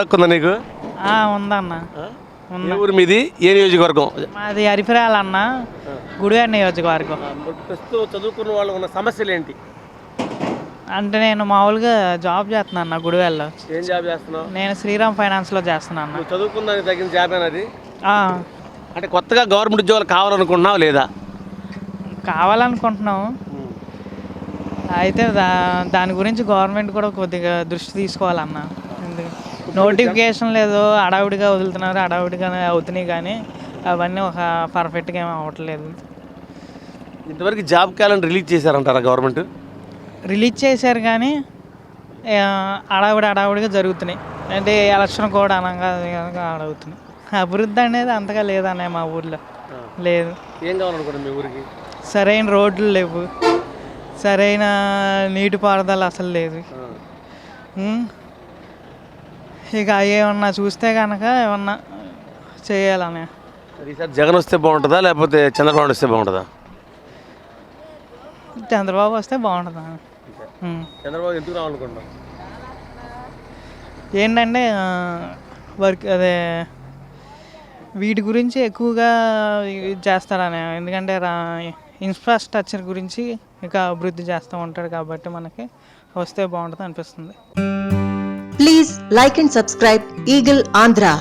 ఉందా నీకు? ఉందన్న. ఏ ఊరు మీది? ఏ నియోజకవర్గం? మాది అరిఫిరాల అన్న, గుడివాడ నియోజకవర్గం. ప్రస్తుతం చదువుకున్న వాళ్ళు ఉన్న సమస్యలు ఏంటి? అంటే నేను మామూలుగా జాబ్ చేస్తున్నాను అన్న గుడివాడలో. ఏం జాబ్ చేస్తున్నావు? నేను శ్రీరామ్ ఫైనాన్స్లో చేస్తున్నాను అన్న. నువ్వు చదువుకున్నానికి తగిన జాబ్ అనేది? ఆ, అంటే కొత్తగా గవర్నమెంట్ ఉద్యోగాలు కావాలనుకుంటున్నావు లేదా? కావాలనుకుంటున్నాము. అయితే దాని గురించి గవర్నమెంట్ కూడా కొద్దిగా దృష్టి తీసుకోవాలన్న. ఎందుకు నోటిఫికేషన్ లేదు, అడావిడిగా వదులుతున్నారు, అడావిడిగానే అవుతున్నాయి, కానీ అవన్నీ ఒక పర్ఫెక్ట్గా ఏమి అవ్వట్లేదు. ఇంతవరకు జాబ్ క్యాలెండర్ రిలీజ్ చేశారంటారా గవర్నమెంట్? రిలీజ్ చేశారు కానీ అడావిడిగా జరుగుతున్నాయి. అంటే ఎలక్షన్ కూడా అనగా అడుగుతున్నాయి. అభివృద్ధి అనేది అంతగా లేదనే మా ఊర్లో లేదు. ఏం కావాలనుకోండి మీ ఊరికి? సరైన రోడ్లు లేవు, సరైన నీటిపారుదల అసలు లేదు. ఇక ఏమన్నా చూస్తే కనుక ఏమన్నా చేయాలని. ఈసారి జగన్ వస్తే బాగుంటుందా లేకపోతే చంద్రబాబు వస్తే బాగుంటుందా? చంద్రబాబు వస్తే బాగుంటుంది. చంద్రబాబు ఎందుకు రావాలనుకుంటున్నాం? ఏంటంటే వర్క్ అదే వీటి గురించి ఎక్కువగా ఇది చేస్తాడని. ఎందుకంటే ఇన్ఫ్రాస్ట్రక్చర్ గురించి ఇక అభివృద్ధి చేస్తూ ఉంటాడు కాబట్టి మనకి వస్తే బాగుంటుంది అనిపిస్తుంది. Please like and subscribe Eagle Andhra.